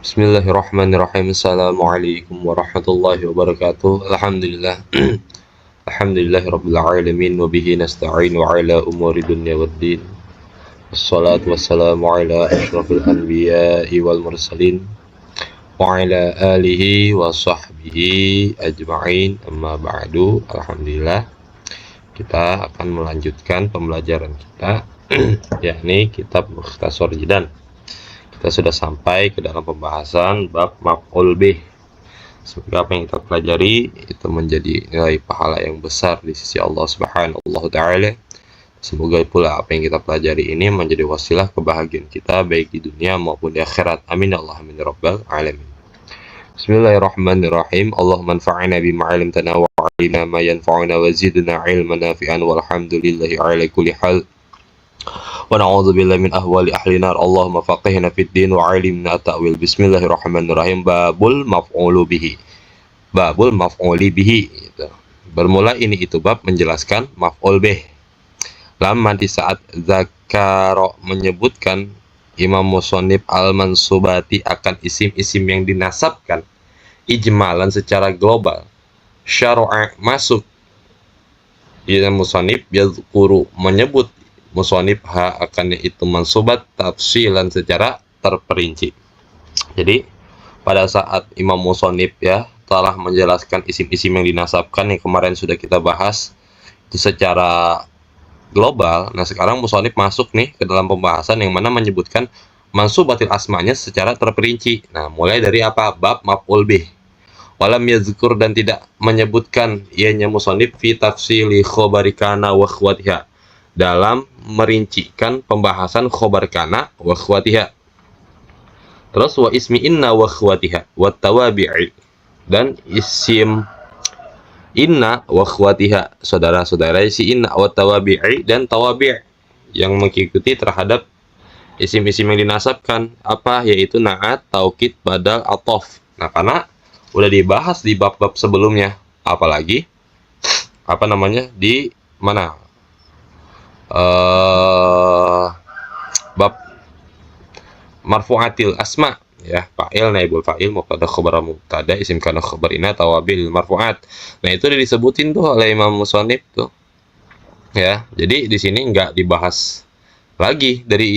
Bismillahirrahmanirrahim. Assalamualaikum warahmatullahi wabarakatuh. Alhamdulillah. Alhamdulillahirabbil alamin wa bihi nasta'in wa ala umuri dunya waddin. Wassalatu wassalamu ala asyrafil anbiya'i wal mursalin wa ala alihi wa sahbihi ajma'in. Amma ba'du. Alhamdulillah. Kita akan melanjutkan pembelajaran kita yakni kitab Mukhtasar Jidan. Kita sudah sampai ke dalam pembahasan bab maf'ul bih. Semoga apa yang kita pelajari itu menjadi nilai pahala yang besar di sisi Allah Subhanahu wa taala. Semoga pula apa yang kita pelajari ini menjadi wasilah kebahagiaan kita baik di dunia maupun di akhirat. Amin Allah amin rabbal alamin. Bismillahirrahmanirrahim. Allahumma anfa'na bima 'allamtana wa 'allimna ma yanfa'una wa zidna 'ilman nafi'an walhamdulillahi 'ala kulli hal. Wa na'udzu billahi min ahwali ahli nar. Allahumma faqihna fid din wa 'allimna at-ta'wil. Bismillahirrahmanirrahim. Babul maf'ulu bihi. Babul maf'uli bihi gitu. Bermula ini itu bab menjelaskan maf'ul bih. Lama di saat zakaro menyebutkan Imam Musannif al-mansubati akan isim-isim yang dinasabkan ijmalan secara global. Syar'a masuk Imam Musannif yazkuru menyebut musonib akan itu mansubat tafsilan secara terperinci. Jadi pada saat Imam Musonib ya telah menjelaskan isim-isim yang dinasabkan yang kemarin sudah kita bahas itu secara global. Nah sekarang musonib masuk nih ke dalam pembahasan yang mana menyebutkan mansubatil asmanya secara terperinci. Nah mulai dari apa? Bab maf'ul bih. Walam yazkur dan tidak menyebutkan ianya musonib fi tafsili khobari kana wa khwatiha dalam merincikan pembahasan khobar kana wa khwatiha. Terus wa ismi inna wa khwatiha wa tawabi'i dan isim inna wa khwatiha, saudara-saudara si inna wa tawabi'i dan tawabi' yang mengikuti terhadap isim-isim yang dinasabkan apa yaitu na'at, taukid, badal, atof. Nah karena udah dibahas di bab-bab sebelumnya, apalagi apa namanya di mana bab marfu'atil asma ya, fa'il, naibul fa'il, mubtada, khabar mubtada, isim kana khabarina, tawabil marfu'at. Nah itu udah disebutin tuh oleh Imam Musannif tuh ya. Jadi di sini nggak dibahas lagi dari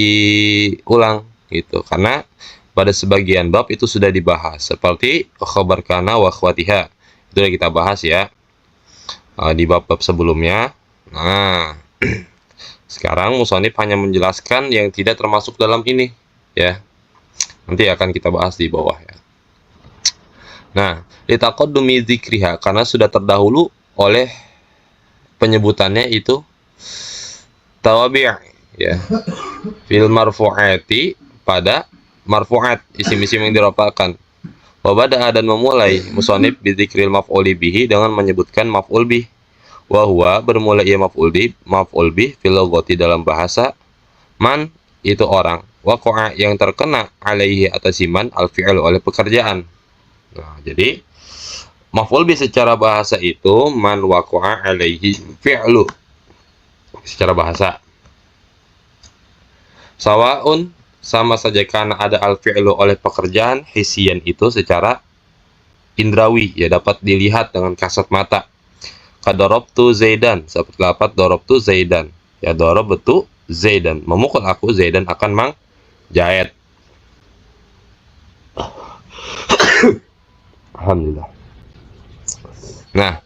ulang gitu karena pada sebagian bab itu sudah dibahas seperti khabar kana wa khwatiha itu udah kita bahas ya di bab-bab sebelumnya. Nah sekarang musonif hanya menjelaskan yang tidak termasuk dalam ini ya. Nanti akan kita bahas di bawah ya. Nah, litaqaddumi dzikriha karena sudah terdahulu oleh penyebutannya itu tawabi' ya. Fil marfu'ati pada marfu'at isim-isim yang dirafa'kan. Wa bada'a dan memulai musonif bi dzikril maf'uli bihi dengan menyebutkan maf'ul bih. Wahwa bermula ia maf'ul bih fil lughati dalam bahasa man itu orang, waqa'a yang terkena alaihi atas iman al fi'lu oleh pekerjaan. Nah, jadi maf'ul bih secara bahasa itu man waqa'a alaihi fi'lu secara bahasa. Sawaun sama saja karena ada al fi'lu oleh pekerjaan, hisian itu secara indrawi ya dapat dilihat dengan kasat mata. Darabtu Zaidan seperti lapat darabtu Zaidan ya, darabtu Zaidan memukul aku, Zaidan akan mengjahit. Alhamdulillah. Nah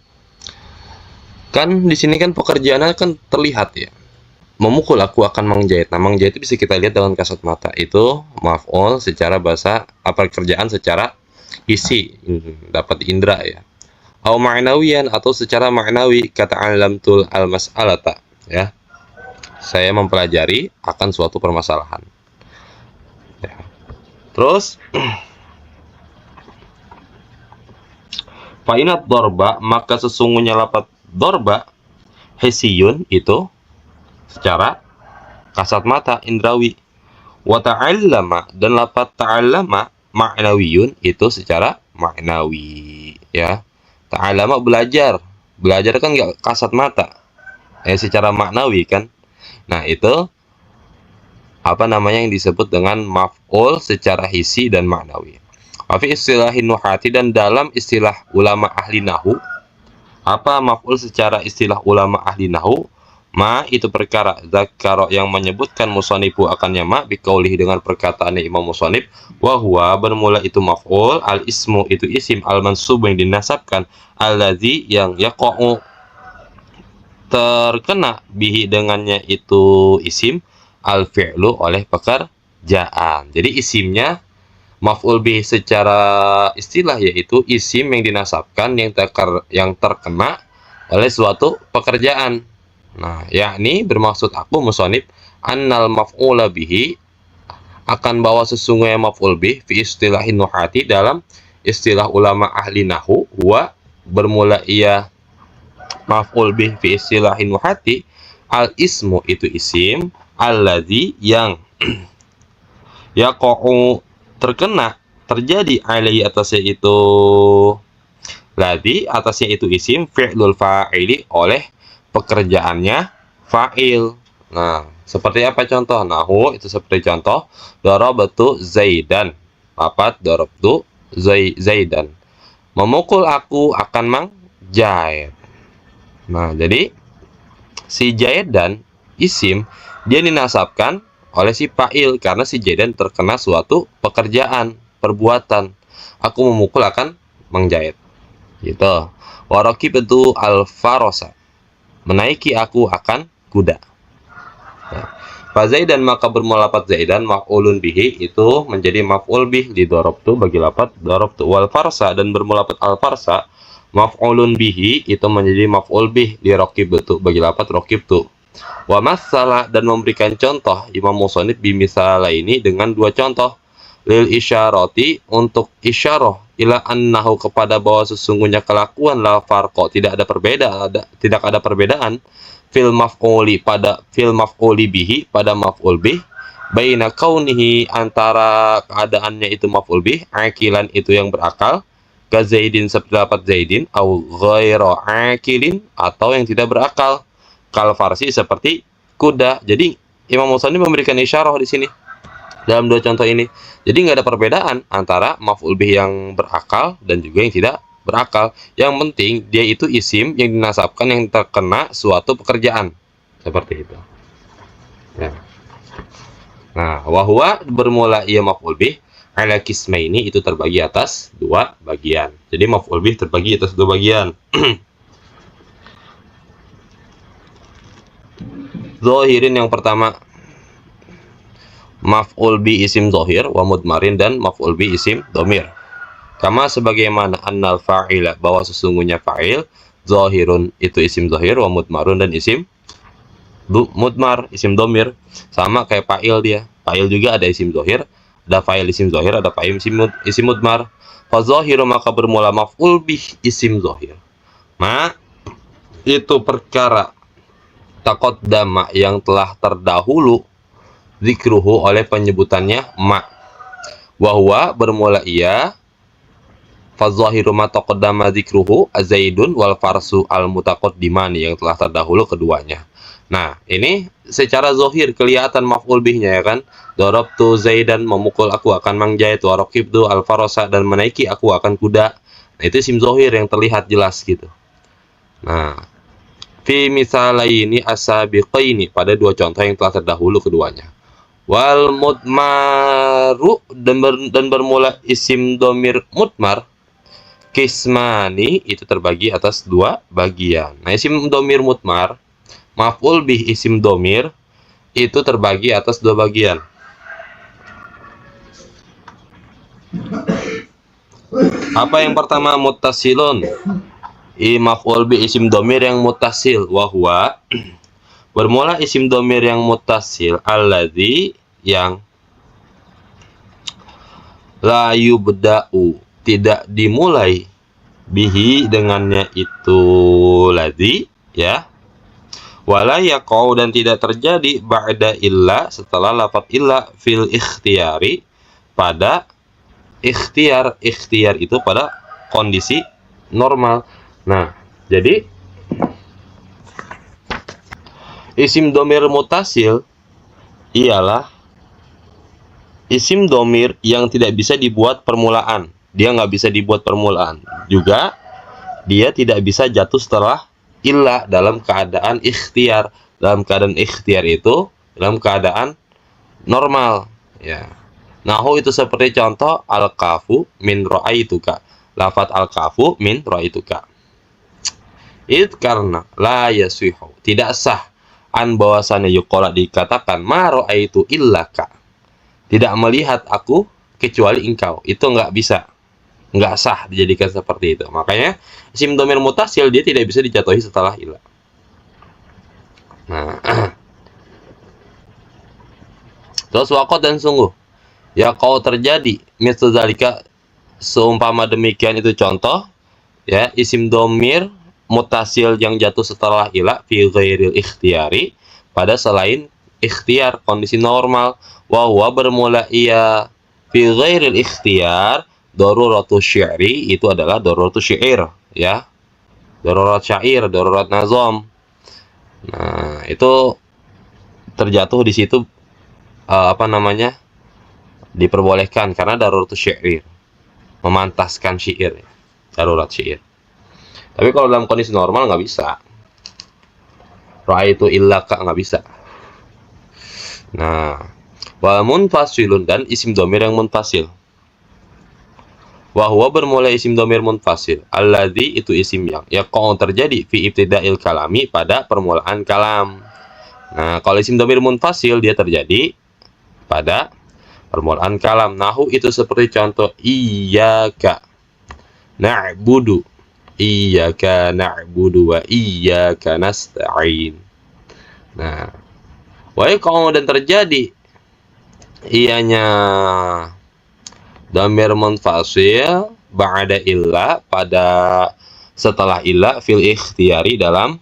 kan di sini kan pekerjaannya kan terlihat ya, memukul aku akan mengjahit. Nah mengjahit itu bisa kita lihat dengan kasat mata, itu maf'ul secara bahasa apa kerjaan secara isi dapat indra ya. Au ma'nawiyan atau secara ma'nawi kata alamtul al-mas'alata ya. Saya mempelajari akan suatu permasalahan. Ya. Terus fa'inat dorba maka sesungguhnya lapat dorba hisiyun itu secara kasat mata indrawi. Wa ta'allama dan lapat ta'allama ma'nawiyun itu secara ma'nawi ya. Ta'alama belajar kan nggak kasat mata secara maknawi kan. Nah itu apa namanya yang disebut dengan maf'ul secara hisi dan maknawi. Wa fi istilahin nuhati, dan dalam istilah ulama ahli nahu, apa maf'ul secara istilah ulama ahli nahu? Ma itu perkara zakaro yang menyebutkan musanifu akannya ma biqaulihi dengan perkataannya Imam Musonif, wa huwa bermula itu maf'ul, al ismu itu isim, al mansub yang dinasabkan, alladzi yang yaqa'u terkena bihi dengannya itu isim, al fi'lu oleh pekerjaan. Jadi isimnya maf'ul bih secara istilah yaitu isim yang dinasabkan yang terkena oleh suatu pekerjaan. Nah, yakni bermaksud aku musonib annal maf'ula bihi akan bahwa sesungguhnya maf'ul bih fi istilahin nuhati dalam istilah ulama ahli nahu, huwa bermula ia maf'ul bih fi istilahin nuhati, al ismu itu isim, alladzi yang yaqa'u terkena terjadi alaihi atasnya itu ladzi atasnya itu isim, fi'lul fa'ili oleh pekerjaannya fa'il. Nah, seperti apa contoh? Nahu itu seperti contoh darabtu Zaidan. Papat darabtu Zaidan. Memukul aku akan mengjahit. Nah, jadi si Zaidan isim dia dinasabkan oleh si fa'il karena si Zaidan terkena suatu pekerjaan, perbuatan. Aku memukul akan mengjahit. Gitu. Waraqib itu al-farosa, menaiki aku akan kuda. Fa Zaidan maka bermula lafaz Zaidan maf'ulun bihi itu menjadi maf'ul bih di darabtu bagi lafaz darabtu, wal farsa dan bermula lafaz al farsa maf'ulun bihi itu menjadi maf'ul bih di raqibtu bagi lafaz raqibtu. Wa masalah dan memberikan contoh Imam Musonif bimisala ini dengan dua contoh, lil isyarati untuk isyarah, ila annahu kepada bahwa sesungguhnya kelakuan la farqa tidak ada perbedaan fil maf'uli bihi pada maf'ul bih, baina kaunihi antara keadaannya itu maf'ul bih akilan itu yang berakal, ka Zaidin seperti dapat Zaidin, au ghairu akilin atau yang tidak berakal, kal farsi seperti kuda. Jadi Imam Musani memberikan isyarah di sini dalam dua contoh ini. Jadi nggak ada perbedaan antara maf'ul bih yang berakal dan juga yang tidak berakal. Yang penting dia itu isim yang dinasabkan yang terkena suatu pekerjaan. Seperti itu. Ya. Nah, wahwa bermula ia maf'ul bih ala kismaini itu terbagi atas dua bagian. Jadi maf'ul bih terbagi atas dua bagian. Zohirin yang pertama maf'ul bi isim zohir wa mudmarin dan maf'ul bi isim domir. Kama sebagaimana annal fa'ila bahwa sesungguhnya fa'il zohirun itu isim zohir wa mudmarun dan isim mudmar isim domir, sama kayak fa'il dia. Fa'il juga ada isim zohir, ada fa'il isim zohir, ada fa'il isim mudmar. Fa zohiru maka bermula maf'ul bih isim zohir. Ma itu perkara taqaddama yang telah terdahulu zikruhu oleh penyebutannya ma, wahwa bermula ia fazahiru ma taqaddama zikruhu azaidun wal farsu al mutaqaddimani yang telah terdahulu keduanya. Nah, ini secara zahir kelihatan maf'ul bihnya ya kan. Darabtu Zaidan, memukul aku akan mengjahit, wa raqibtu al farasa dan menaiki aku akan kuda. Nah, itu isim zahir yang terlihat jelas gitu. Nah, fi misalaini asabiqaini pada dua contoh yang telah terdahulu keduanya. Wal mudmaru dan bermula isim domir mudmar kismani itu terbagi atas dua bagian. Nah, isim domir mudmar maf'ul bih isim domir itu terbagi atas dua bagian. Apa yang pertama? Muttasilun, maf'ul bih isim domir yang muttasil, wahwa bermula isim domir yang muttasil alladzi yang la yubda'u tidak dimulai bihi dengannya itu ladzi ya, wala yaqau dan tidak terjadi ba'da illa setelah lafaz illa fil ikhtiyari pada ikhtiar itu pada kondisi normal. Nah, jadi isim domir mutasil ialah isim domir yang tidak bisa dibuat permulaan. dia nggak bisa dibuat permulaan. Juga dia tidak bisa jatuh setelah illa dalam keadaan ikhtiar. Dalam keadaan ikhtiar itu dalam keadaan normal, ya. Nahu itu seperti contoh al-kafu min ra'aituka. Lafat al-kafu min ra'aituka. Itu karena la yasihu, tidak sah an bahwasannya yuqala dikatakan ma ra'aitu illaka. Tidak melihat aku kecuali engkau. Itu nggak bisa. Nggak sah dijadikan seperti itu. Makanya isim dhamir mutasil dia tidak bisa dijatuhi setelah ila. Nah, terus waqad dan sungguh. Ya kau terjadi misal zalika, seumpama demikian itu contoh, ya, isim dhamir mutasil yang jatuh setelah ila fi ghairil ikhtiyari, pada selain ikhtiar, kondisi normal. Wa huwa bermula ia fi ghairil ikhtiyar, daruratu syi'ri, itu adalah daruratu syair, ya. Darurat syair, darurat nazam. Nah, itu terjatuh di situ diperbolehkan karena daruratu syair, memantaskan syair, darurat syair. Tapi kalau dalam kondisi normal nggak bisa. Ra'aitu illaka nggak bisa. Nah, wa munfasilun dan isim dhamir yang munfasil. Wa huwa bermula isim dhamir munfasil. Alladzi itu isim yang yaqa'u terjadi fi ibtida'il kalami, pada permulaan kalam. Nah, kalau isim dhamir munfasil dia terjadi pada permulaan kalam. Nahu itu seperti contoh iyyaka na'budu. Iyyaka na'budu wa iyyaka nasta'in. Nah, wa yaqa'u dan terjadi ianya dhamir munfasil ba'da illa, pada setelah illa, fil ikhtiyari dalam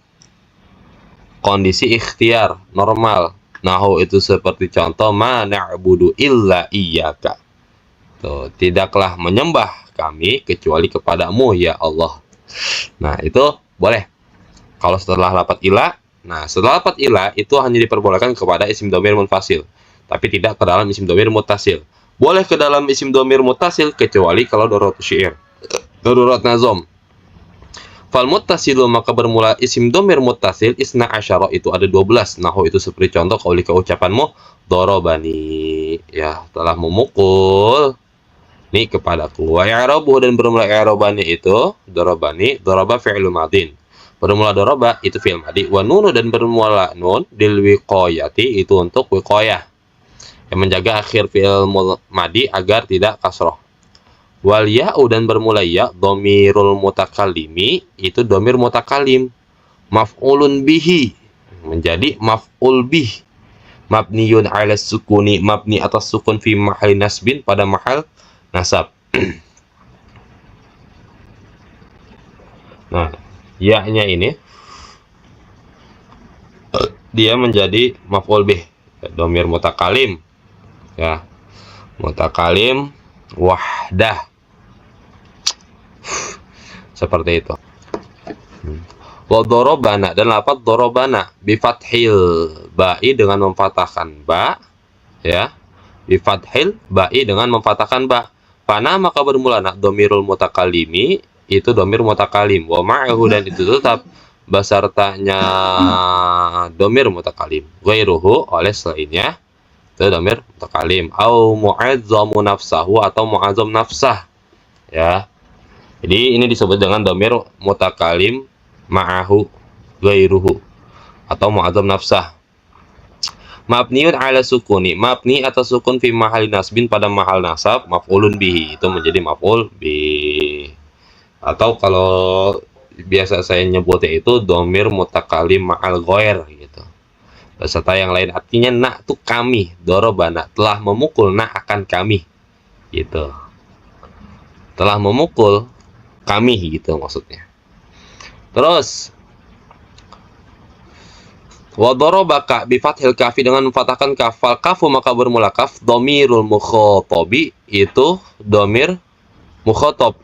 kondisi ikhtiar normal. Nahu itu seperti contoh ma na'budu illa iyyaka. Tuh, tidaklah menyembah kami kecuali kepadamu ya Allah. Nah, itu boleh kalau setelah lafaz illa. Nah, setelah lafaz illa itu hanya diperbolehkan kepada isim dhamir munfasil, tapi tidak ke dalam isim dhamir muttasil. Boleh ke dalam isim dhamir muttasil kecuali kalau darurat syair, darurat nazam. Fal muttasilu, maka bermula isim dhamir muttasil isna asyara, itu ada 12. Nahu itu seperti contoh qaulika ucapanmu darabani, ya, telah memukul nih kepadaku. Wa i'rabuhu dan bermula i'rabani itu darabani, daraba fi'lu madin. Bermula daraba itu fi'il madi. Wa nunu dan bermula nun dil wiqayati, itu untuk wiqayah, yang menjaga akhir fi'il madi agar tidak kasroh. Wal ya'u dan bermula ya, dhamirul mutakallimi, itu dhamir mutakalim, maf'ulun bihi, menjadi maf'ul bih, mabniyun 'ala sukuni, mabni atas sukun fi mahal nasbin, pada mahal nasab. Nah, ya-nya ini dia menjadi maf'ul bih, dhamir mutakalim, ya, mutakalim wahdah, seperti itu. Wa darabana dan lafaz darabana bi fathil ba'i, dengan memfathahkan ba, ya, bi fathil ba'i dengan memfathahkan ba. Fana maka bermula nak dhamirul mutakallimi, itu dhamir mutakalim, wa ma'ahu dan itu tetap besertanya dhamir mutakalim, ghairuhu oleh selainnya itu dhamir mutakalim, au mu'azzamu nafsahu atau mu'azzam nafsah, ya. Jadi ini disebut dengan dhamir mutakalim ma'ahu ghairuhu atau mu'azzam nafsah. Mabniun 'ala sukuni, mabni atas sukun fi mahali nasbin, pada mahal nasab, maf'ulun bihi, itu menjadi maf'ul bi. Atau kalau biasa saya nyebutnya itu dhamir mutakalim ma'al ghair, gitu, beserta yang lain. Artinya nak tuh kami, darabana telah memukul, nak akan kami, gitu, telah memukul kami, gitu maksudnya. Terus wa darabaka bi fathil kafi, dengan memfathahkan kaf. Fal kafu maka bermula kaf, dhamirul mukhatabi, itu dhamir mukhatab.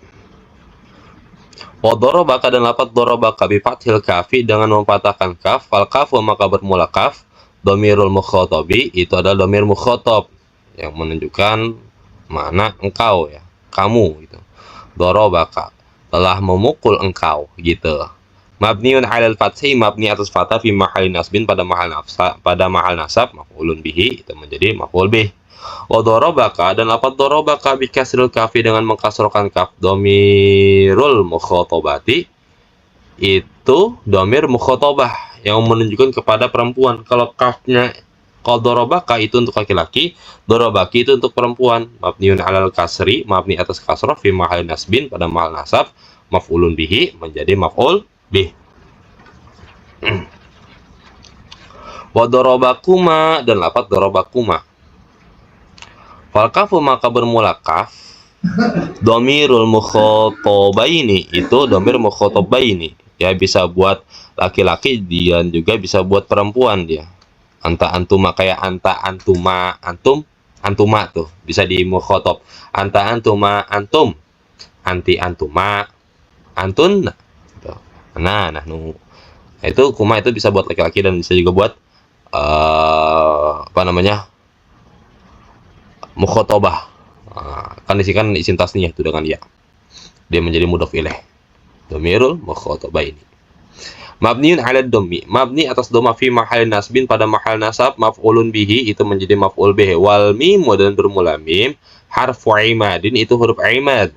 Wa darabaka dan lafaz darabaka bi fathil kafi, dengan memfathahkan kaf. Fal kafu maka bermula kaf, dhamirul mukhatabi, itu adalah dhamir mukhatab yang menunjukkan makna engkau, ya, kamu gitu. Dorobaka, telah memukul engkau gitu. Mabniun 'alal fathi, mabni atas fathah fi mahali nasbin pada mahal nasab maf'ulun bihi itu menjadi maf'ul bih. Wa darabaka, dan lafaz darabaka bi kasril kafi dengan mengkasrahkan kaf, dhamirul mukhatabati itu dhamir mukhatabah yang menunjukkan kepada perempuan. Kalau kafnya, kalau darabaka itu untuk laki-laki, darabaki itu untuk perempuan. Mabniun 'alal kasri, mabni atas kasrah fi mahali nasbin pada mahal nasab maf'ulun bihi menjadi maf'ul bih. Wa darabakuma, dan lafaz darabakuma. Fal kafu maka bermula kaf, dhamirul mukhatabaini itu dhamir mukhatabaini ya, bisa buat laki-laki dan juga bisa buat perempuan dia. Anta antuma, kayak anta antuma antum, antuma tuh bisa di mukhatab. Anta antuma antum, anti antuma antun. Nah, itu kuma itu bisa buat laki-laki dan bisa juga buat apa namanya, mukhatabah. Kan isikan isim tasniyah itu dengan ya, dia menjadi mudhof ilaih, dhamirul mukhatabah ini. Mabniun 'ala dhammi, mabni atas dhamma fi mahal nasbin pada mahal nasab maf'ulun bihi itu menjadi maf'ul bih. Wal mim, dan bermula mim, harfu imadin itu huruf imad.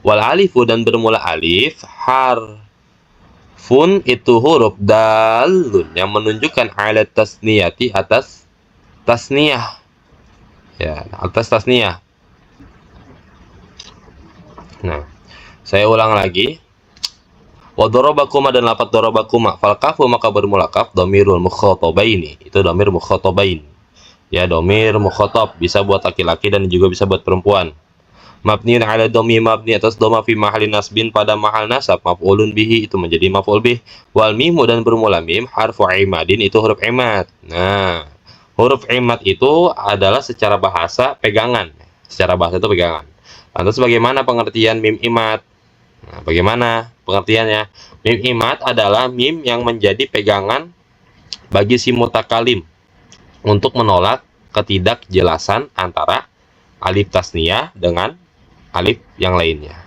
Wal alifu, dan bermula alif, harfun itu huruf dalun yang menunjukkan ala tasniyati atas tasniyah ya, atas tasniyah. Nah, saya ulang lagi. Wa darabakuma, dan lafaz darabakuma, fal kafu maka bermula kaf, dhamirul mukhatabaini itu dhamir mukhatabain ya, dhamir mukhatab bisa buat laki-laki dan juga bisa buat perempuan. Mabniun 'ala dhammi, mabni atas dhamma fi mahali nasbin pada mahal nasab maf'ulun bihi itu menjadi maf'ul bih. Wal mimu, dan bermula mim, harfu imadin itu huruf imad. Nah, huruf imad itu adalah secara bahasa pegangan. Secara bahasa itu pegangan. Lantas bagaimana pengertian mim imad? Nah, bagaimana pengertiannya? Mim imad adalah mim yang menjadi pegangan bagi si mutakalim untuk menolak ketidakjelasan antara alif tasniyah dengan alif yang lainnya.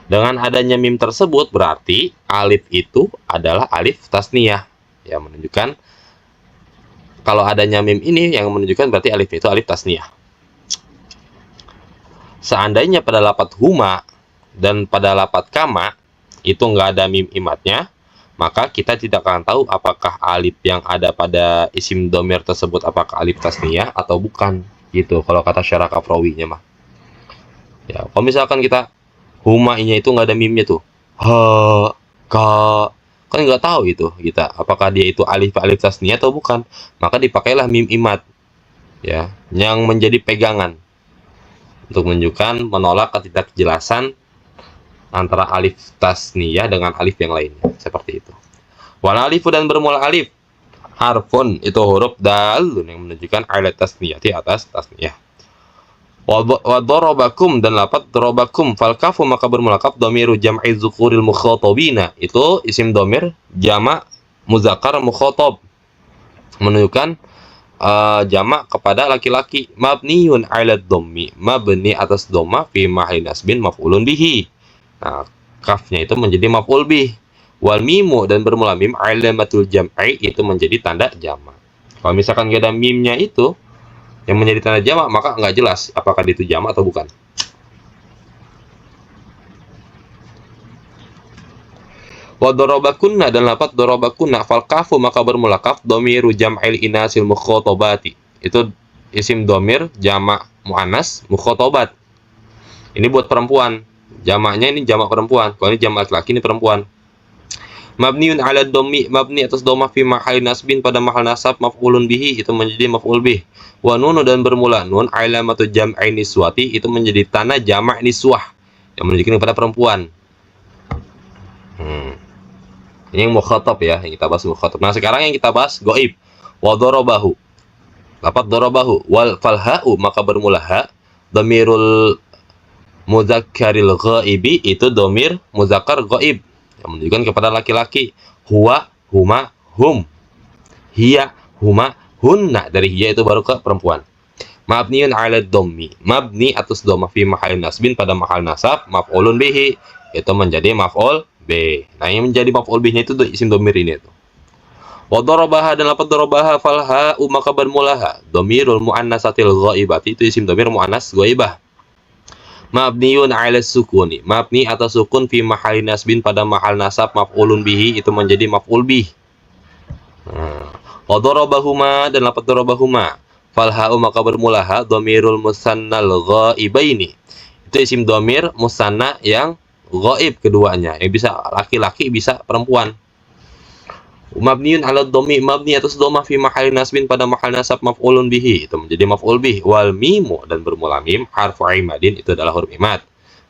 Dengan adanya mim tersebut berarti alif itu adalah alif tasniyah yang menunjukkan, kalau adanya mim ini yang menunjukkan berarti alif itu alif tasniyah. Seandainya pada lafaz huma dan pada lafaz kama itu nggak ada mim imadnya, maka kita tidak akan tahu apakah alif yang ada pada isim domir tersebut apakah alif tasniyah atau bukan gitu, kalau kata syarah kafrawinya mah ya. Kalau misalkan kita huma-nya itu nggak ada mimnya tuh, ha ka, kan nggak tahu itu kita apakah dia itu alif tasniyah atau bukan, maka dipakailah mim imad ya, yang menjadi pegangan untuk menunjukkan menolak ketidakjelasan antara alif tasniyah dengan alif yang lainnya, seperti itu. Wal alifu, dan bermula alif, harfun itu huruf dalun yang menunjukkan ala tasniyati atas tasniyah. Wa darabakum, dan lafaz darabakum, fal kafu maka bermula kaf, dhamiru jam'i dzukuril mukhatabina itu isim dhamir jamak muzakkar mukhatab menunjukkan jamak kepada laki-laki. Mabniun 'ala dhammi, mabni atas dhamma fi mahali nasbin maf'ulun bihi. Nah, kafnya itu menjadi maf'ul bih. Wal mimu, dan bermula mim, alamatul jam'i itu menjadi tanda jamak. Kalau misalkan gak ada mimnya itu yang menjadi tanda jamak, maka nggak jelas apakah itu jamak atau bukan. Wa darabakunna, dan lafaz darabakunna, fal kafu maka bermula kaf, dhamiru jam'il inasil mukhatabati itu isim dhamir jamak muannas mukhatabat. Ini buat perempuan. Jamaknya ini jamak perempuan. Kalau ini jamak laki-laki, ini perempuan. Mabniun 'ala dhammi, mabni atas dhammah fi mahali nasbin pada mahal nasab maf'ulun bihi itu menjadi maf'ul bih. Wa nunu, dan bermula nun, alamatu jam'i niswati itu menjadi tanda jamak niswah yang menunjukkan kepada perempuan. Ini yang mukhatab ya, yang kita bahas mukhatab. Nah, sekarang yang kita bahas ghaib. Wa darabahu, lafaz darabahu, wal falha'u maka bermula ha, dhamirul muzakkaril ghaibi itu dhamir muzakkar ghaib yang menunjukkan kepada laki-laki. Huwa, huma, hum, hiya, huma, hunna, dari hiya itu baru ke perempuan. Mabniun 'ala dhammi, mabni atas dhamma fi mahallin nasbin pada mahal nasab, maf'ulun bihi itu menjadi maf'ul bih. Nah, yang menjadi maf'ul bihnya itu isim dhamir ini tuh. Wa darabaha dan lafadz darabaha fal ha'u maka bermulaha dhamirul muannasatil ghaibati itu isim dhamir muannas ghaibah. Mabniun 'ala sukuni, mabni atas sukun fi mahallin nasbin pada mahal nasab, maf'ulun bihi itu menjadi maf'ul bih. Wa darabahuma dan lafadz darabahuma fal ha'u maka bermulaha dhamirul musannal ghaibaini itu isim dhamir musanna yang ghaib keduanya, yang bisa laki-laki bisa perempuan. Mabniun 'ala dhammi, mabni atas dhamma fi mahallin nasbin pada mahal nasab, maf'ulun bihi itu menjadi maf'ul bih. Wal mimu dan bermula mim harfu imadin itu adalah huruf imad.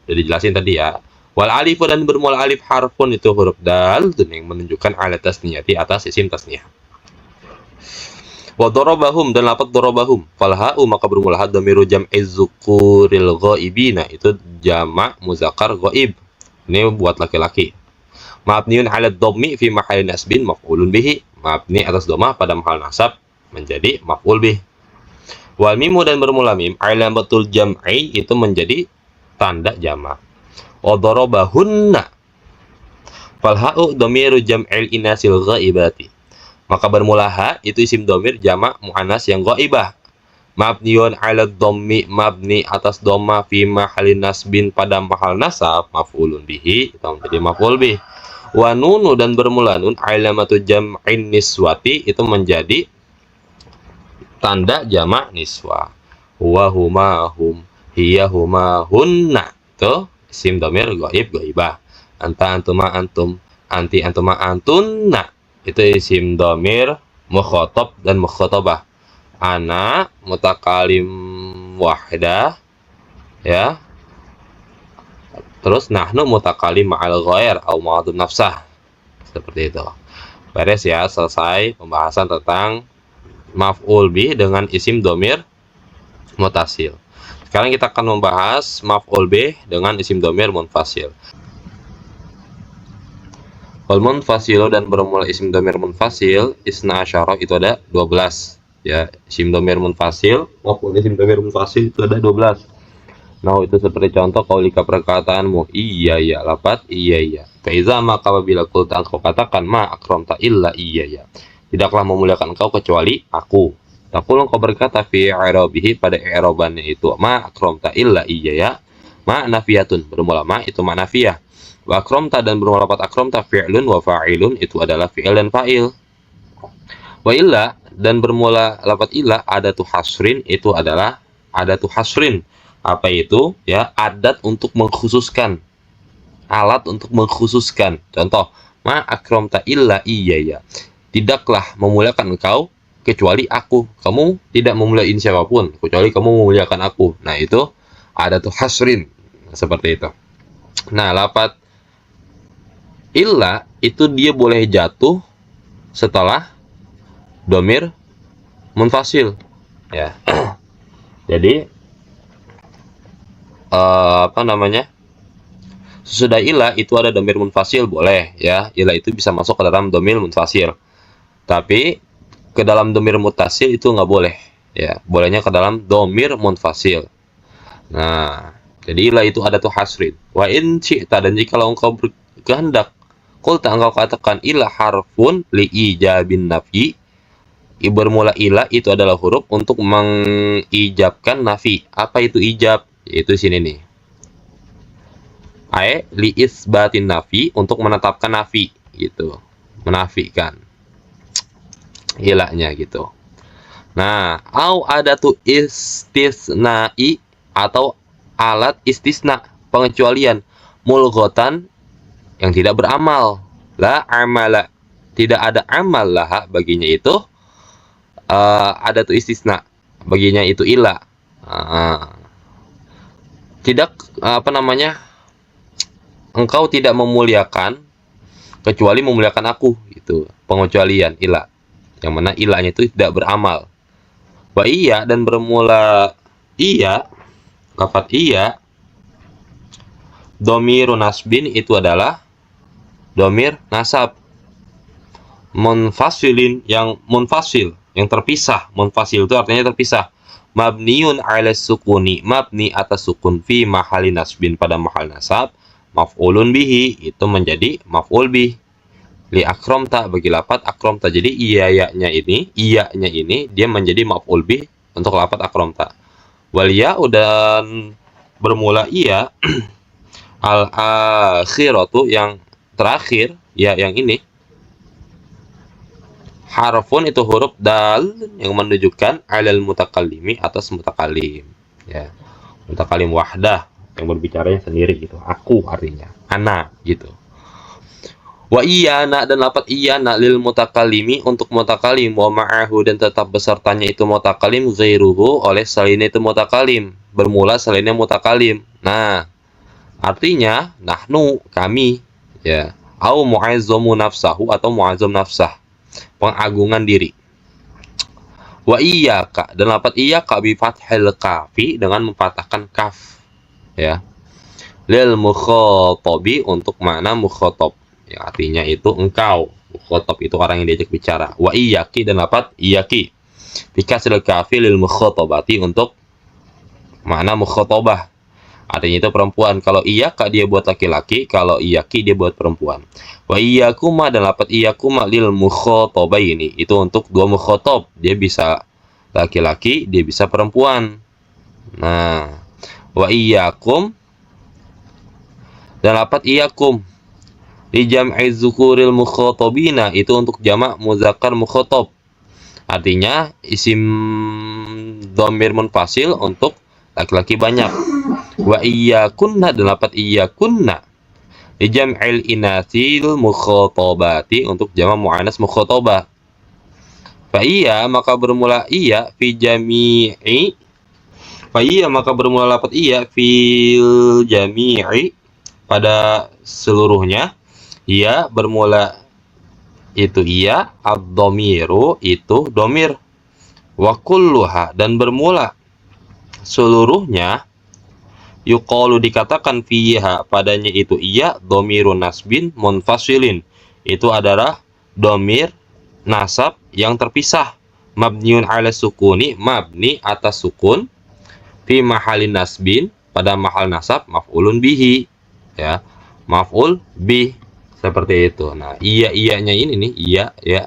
Sudah dijelasin tadi ya. Wal alifu dan bermula alif harfun itu huruf dal yang menunjukkan ala tasniyati atas isim tasniyah. Wa darabahum dan lafadz darabahum fal ha'u maka bermula dhamiru jam'i dzukuril ghaibina itu jamak muzakkar ghaib. Ini buat laki-laki. Mabniun 'ala dhammi fi mahallin nasbin maf'ulun bihi, mabni atas dhamma pada mahal nasab menjadi maf'ul bih. Wal mimu dan bermula mim alamatul jam'i itu menjadi tanda jamak. Wa darabahunna fal ha'u dhamiru jam'il inasil ghaibati maka bermula ha itu isim dhamir jamak muannas yang ghaibah. Mabniun 'ala dhammi mabni atas dhamma fi mahallin nasbin pada mahal nasab maf'ulun bihi itu menjadi maf'ul bih. Wa nunu dan bermula nun alamatu jam'in niswati itu menjadi tanda jamak niswa. Huwa huma hum hiya huma hunna itu isim dhamir ghaib ghaibah. Anta antuma antum anti antuma antunna itu isim dhamir mukhatab dan mukhatabah. Ana mutakalim wahidah ya. Terus nahnu mutakalim ma'al ghair au ma'adun nafsah. Seperti itu. Beres ya, selesai pembahasan tentang maf'ul bih dengan isim dhamir mutasil. Sekarang kita akan membahas maf'ul bih dengan isim dhamir munfasil. Wal munfasilu dan bermula isim dhamir munfasil isna asyara itu ada 12 ya. Isim dhamir munfasil maupun isim dhamir munfasil itu ada 12. Nah, itu seperti contoh kaulika perkataanmu iya ya, lafaz iya ya. Faiza maka apabila kulta engkau katakan ma akramta illa iya ya, tidaklah memuliakan engkau kecuali aku. Taqul engkau berkata fi i'rabihi pada i'rabannya itu ma akramta illa iya ya. Ma nafiyatun bermula ma itu ma nafiyah. Wa akramta dan bermula lafaz akramta fi'lun wa fa'ilun itu adalah fi'il dan fa'il. Wa illa dan bermula lafaz illa adatu hasrin itu adalah adatu hasrin. Apa itu? Ya, adat untuk mengkhususkan. Alat untuk mengkhususkan. Contoh, ma akramta illa iya ya. Tidaklah memuliakan engkau kecuali aku. Kamu tidak memuliakan siapapun kecuali kamu memuliakan aku. Nah, itu adatu hasrin. Seperti itu. Nah, lafaz illa itu dia boleh jatuh setelah dhamir munfasil ya. Jadi apa namanya, sesudah illa itu ada dhamir munfasil boleh ya. Illa itu bisa masuk ke dalam dhamir munfasil, tapi ke dalam dhamir muttasil itu nggak boleh ya. Bolehnya ke dalam dhamir munfasil. Nah, jadi illa itu ada tuh hasrin. Wa in syi'ta dan jika engkau berkehendak qulta engkau katakan illa harfun li ijabin nafi, bermula illa itu adalah huruf untuk mengijabkan nafi. Apa itu ijab? Yaitu sini nih. Ai li isbatin nafi untuk menetapkan nafi gitu. Menafikan ilahnya gitu. Nah, au adatu istisna'i atau alat istisna pengecualian mulghatan yang tidak beramal. La amala tidak ada amal lah baginya itu adatu istisna baginya itu ilah. Tidak apa namanya, engkau tidak memuliakan kecuali memuliakan aku, itu pengecualian ilah yang mana ilahnya itu tidak beramal. Wa iya dan bermula iya, lafaz iya dhamiru nasbin itu adalah dhamir nasab munfasilin yang munfasil yang terpisah. Munfasil itu artinya terpisah. mabniun ala sukuni, mabni atas sukun, fi mahali nasbin, pada mahal nasab, maf'ulun bihi, itu menjadi maf'ul bih. Li akramta, bagi lafat akramta. Jadi iyanya ini dia menjadi maf'ul bih untuk lafat akramta. Wal ya dan bermula iya al akhiratu, yang terakhir, ya yang ini, harfun itu huruf dal yang menunjukkan alal mutakallimi, atas mutakalim, ya. Mutakalim wahdah, yang berbicaranya sendiri gitu. Aku artinya, ana gitu. Wa iyana, dan lapat iyana lil mutakallimi, untuk mutakalim, wa ma'ahu, dan tetap besertanya itu mutakalim, ghairuhu, oleh selainnya itu mutakalim, bermula selainnya mutakalim. Nah, artinya nahnu, kami, ya. Au mu'azzamu nafsahu, atau mu'azzam nafsah, pengagungan diri. Wa iyyaka, dan lapat iyyaka bi fathil kafi, dengan mempatahkan kaf, ya. Lil mukhatabi, untuk makna mukhatab, ya, artinya itu engkau. Mukhatab itu orang yang diajak bicara. Wa iyyaki, dan lapat iyyaki bi kasril kafi lil mukhatabati, untuk makna mukhatabah, artinya itu perempuan. Kalau iyyaka dia buat laki-laki, kalau iyyaki dia buat perempuan. Wa iyyakuma, dan lapat iyyakuma lil mukhatabaini, itu untuk dua mukhatab, dia bisa laki-laki, dia bisa perempuan. Nah, wa iyyakum, dan lapat iyyakum li jam'i dzukuril mukhatabina, itu untuk jamak muzakkar mukhatab, artinya isim dhamir munfasil untuk laki-laki banyak. Wa iyyakunna, dan lapat iyyakunna li jam'il inasil mukhatabati, untuk jamak muannas mukhatabah. Fa iya, maka bermula iya, fi jami'i, fa iya, maka bermula lapat iya, fil jami'i, pada seluruhnya. Iya bermula itu iya, ad-dhamiru, itu domir. Wa kulluha, dan bermula seluruhnya, yuqalu, dikatakan, fiha, padanya itu iya, dhamirun nasbin munfasilin, itu adalah domir nasab yang terpisah, mabniun ala sukuni, mabni atas sukun, fi mahalin nasbin, pada mahal nasab, maf'ulun bihi, ya, maf'ul bih, seperti itu. Nah, iyanya ini nih, iya, ya.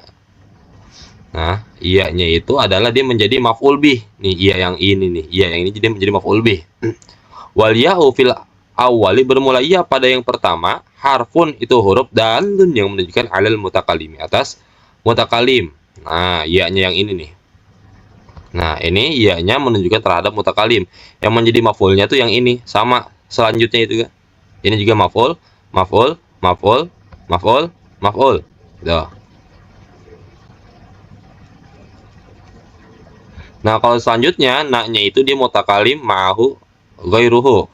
Nah, iyanya itu adalah dia menjadi maf'ul bih. Nih, iya yang ini nih, iya yang ini jadi menjadi maf'ul bih. Wal ya'u fil awali, bermula iya pada yang pertama, harfun, itu huruf dalun yang menunjukkan alal mutakalimi, atas mutakalim. Nah, iyanya yang ini nih. Nah, ini iyanya menunjukkan terhadap mutakalim. Yang menjadi maf'ulnya tuh yang ini, sama selanjutnya itu kan. Ini juga maf'ul, maf'ul, maf'ul, maf'ul, maf'ul. Gitu. Nah, kalau selanjutnya, naknya itu dia mutakalim ma'ahu ghairuhu.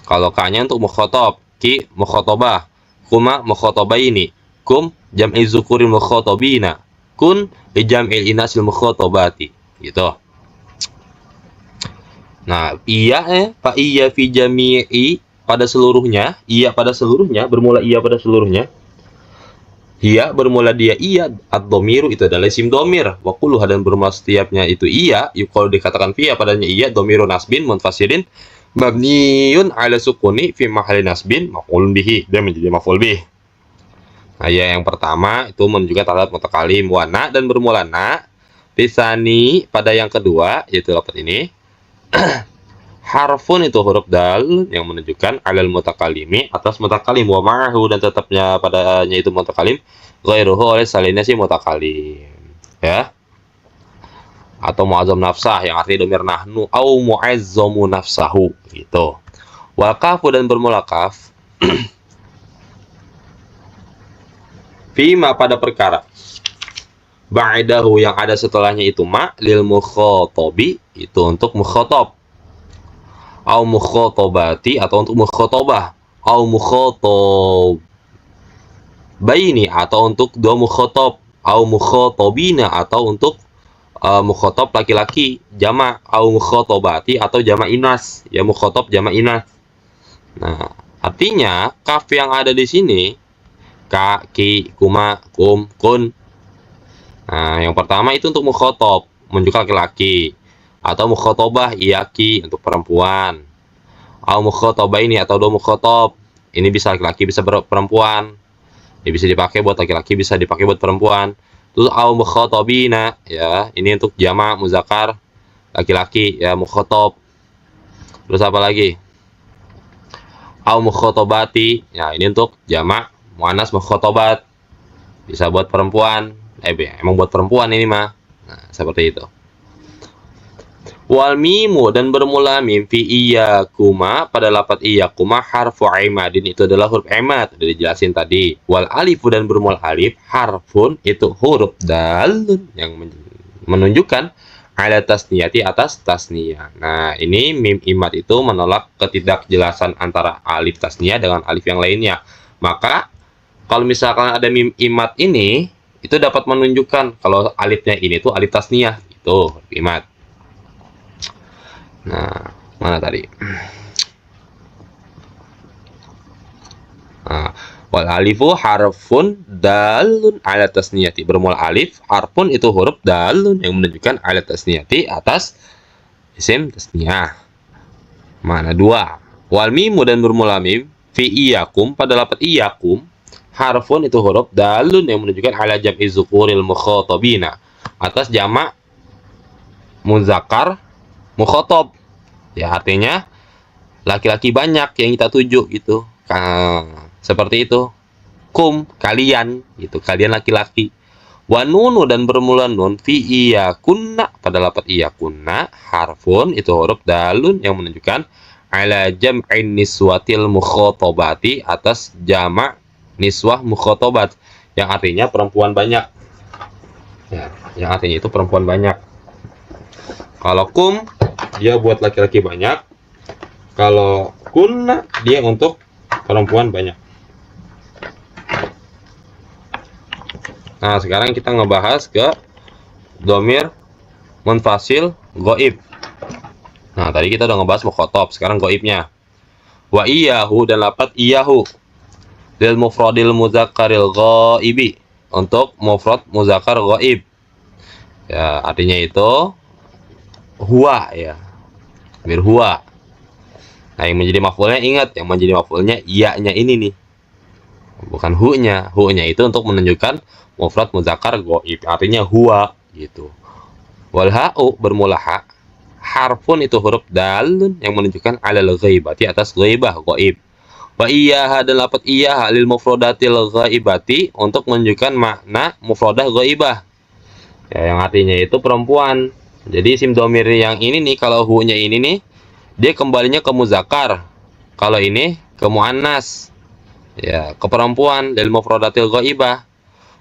Kalau ka-nya untuk mukhatab, ki mukhatabah, kuma mukhatabaini, kum jam'i dzukuril mukhatabina, kun li jam'il inasil mukhatabati, gitu. Nah, iya fa iya fi jami'i, pada seluruhnya, iya pada seluruhnya, bermula iya pada seluruhnya. Iya bermula dia iya, ad-dhamiru, itu adalah isim dhamir. Wa kulluha, dan bermula setiapnya itu iya, yuqalu, dikatakan fiya, padanya iya, dhamirun nasbin munfasilin mabniun ala sukuni, fi mahalli nasbin maf'ulun bihi, dia menjadi maf'ul bih. Nah, ya yang pertama itu menunjukkan terhadap mutakalim. Wa na, dan bermula na, bisani, pada yang kedua, yaitu lafaz ini, harfun, itu huruf dal yang menunjukkan alal mutakalimi, atas mutakalim, wa ma'ahu, dan tetapnya padanya itu mutakalim, ghairuhu, oleh selainnya si mutakalim, ya, atau mu'azzam nafsah, yang artinya domir nahnu, au mu'azzamu nafsahu, gitu. Wal kafu, dan bermula kaf, fima, pada perkara, ba'dahu, yang ada setelahnya itu ma, lil mukhatabi, itu untuk mukhatab, au mukhatabati, atau untuk mukhatabah, au mukhatabaini, atau untuk dua mukhatab, au mukhatabina, atau untuk mukhatab laki-laki, jamak, au mukhatabati, atau jamak inas, ya, mukhatab jamak inas. Nah, artinya kaf yang ada di sini, ka, ki, kuma, kum, kun. Nah, yang pertama itu untuk mukhatab, menunjukkan laki-laki. atau mukhatabah iyaki untuk perempuan, au mukhatabah ini atau do mukhatab ini bisa laki-laki bisa perempuan, ini bisa dipakai buat laki-laki bisa dipakai buat perempuan. Terus au mukhatabina ya, ini untuk jamak muzakkar laki-laki ya, mukhatab. Terus apa lagi? Au mukhatabati ya, ini untuk jamak muannas mukhatabat, bisa buat perempuan. Emang buat perempuan ini mah. Nah, seperti itu. Wal mimu dan bermula mim fi iyakuma pada lafaz iyakuma harfu imadin itu adalah huruf imad, sudah dijelasin tadi. Wal alifu dan bermula alif harfun itu huruf dalun yang menunjukkan ala tasniyati atas tasniyah. Nah, ini mim imad itu menolak ketidakjelasan antara alif tasniyah dengan alif yang lainnya. Maka kalau misalkan ada mim imad ini itu dapat menunjukkan kalau alifnya ini tuh alif tasniyah, itu huruf imad. Nah, mana tadi? Nah, wal alifu harfun dalun ala tasniyati. Bermula alif, harfun itu huruf dalun yang menunjukkan ala tasniyati atas isim tasniyah. Mana dua? Wal mimu dan bermula mim fi iyakum pada lafaz iyakum harfun itu huruf dalun yang menunjukkan ala jam'i zukuril mukhatabina atas jamak muzakkar mukhatab ya, artinya laki-laki banyak yang kita tuju gitu. Seperti itu. Kum kalian gitu, kalian laki-laki. Wa nunu dan bermula nun fi iyakunna pada lafaz iyakunna harfun itu huruf dalun yang menunjukkan ala jam'in niswatil mukhatabati atas jamak niswah mukhatabat yang artinya perempuan banyak ya, yang artinya itu perempuan banyak. Kalau kum dia buat laki-laki banyak, kalau kunna dia untuk perempuan banyak. Nah, sekarang kita ngebahas ke dhamir munfasil ghaib. Nah, tadi kita udah ngebahas mukhatab, sekarang ghaibnya. Wa iyahu dan lafaz iyahu lil mufradil muzakkaril ghaibi untuk mufrad muzakkar ghaib. Ya, artinya itu huwa ya, dhamir huwa. Nah, yang menjadi maf'ulnya ingat, yang menjadi maf'ulnya iya-nya ini nih, bukan hu-nya. Hu-nya itu untuk menunjukkan mufrad muzakkar ghaib, artinya huwa gitu. Wal ha'u bermula ha harfun itu huruf dalun yang menunjukkan alal ghaibati atas ghaibah ghaib. Wa iyyaha dan lafaz iyyaha lil mufradatil ghaibati untuk menunjukkan makna mufradah ghaibah ya, yang artinya itu perempuan. Jadi isim dhamir yang ini nih, kalau hu-nya ini nih dia kembalinya ke muzakkar, kalau ini ke muannas ya, ke perempuan, lil mufradatil ghaibah.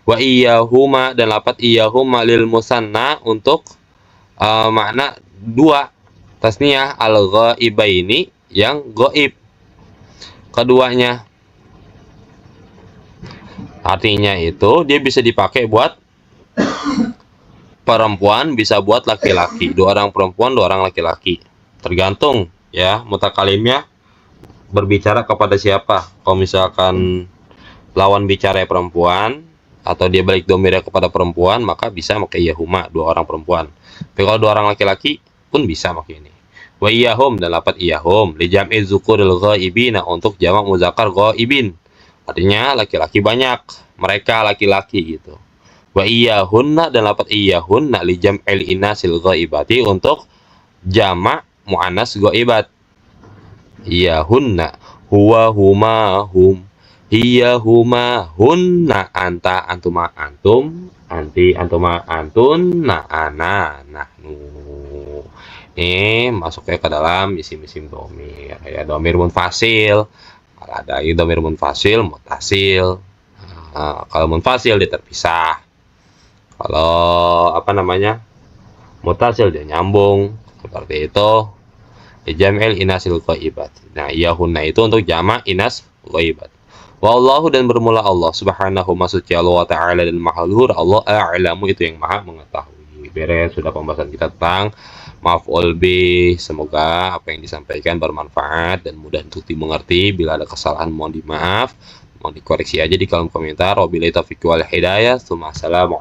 Wa iyyahuma dan lafaz iyyahuma lil musanna untuk makna dua tasniyah al ghaibaini yang ghaib keduanya. Artinya itu dia bisa dipakai buat perempuan, bisa buat laki-laki, dua orang perempuan dua orang laki-laki, tergantung ya mutakalimnya berbicara kepada siapa. Kalau misalkan lawan bicara perempuan atau dia balik domirnya kepada perempuan, maka bisa pakai iyahuma, dua orang perempuan. Tapi kalau dua orang laki-laki pun bisa pakai ini. Wa iyahum dan lafaz iyahum li jam'i dzukuril ghaibina untuk jamak muzakkar ghaibin, artinya laki-laki banyak, mereka laki-laki gitu. Wa iyahunna dan lafaz iyahunna li jam'il inasil ghaibati untuk jamak muannas ghaibat. Iyahunna huwa huma hum hiya huma hunna anta antuma antum anti antuma antunna ana nahnu. Ini masuknya ke dalam isim-isim dhamir ya, dhamir munfasil. Kalau ada dhamir munfasil mutasil. Nah, kalau munfasil dia terpisah. Kalau apa namanya mutasil dia nyambung, seperti itu. Jam'il inasil ghaibat. Nah, iyahunna itu untuk jamak inas ghaibat. Wallahu dan bermula Allah subhanahu maksudnya Allah ta'ala dan maha luhur, Allah a'lamu itu yang maha mengetahui. Beres sudah pembahasan kita tentang maf'ul bih. Semoga apa yang disampaikan bermanfaat dan mudah untuk dimengerti. Bila ada kesalahan mohon dimaaf, mohon dikoreksi aja di kolom komentar. Wabillahi taufiq wal hidayah. Assalamualaikum.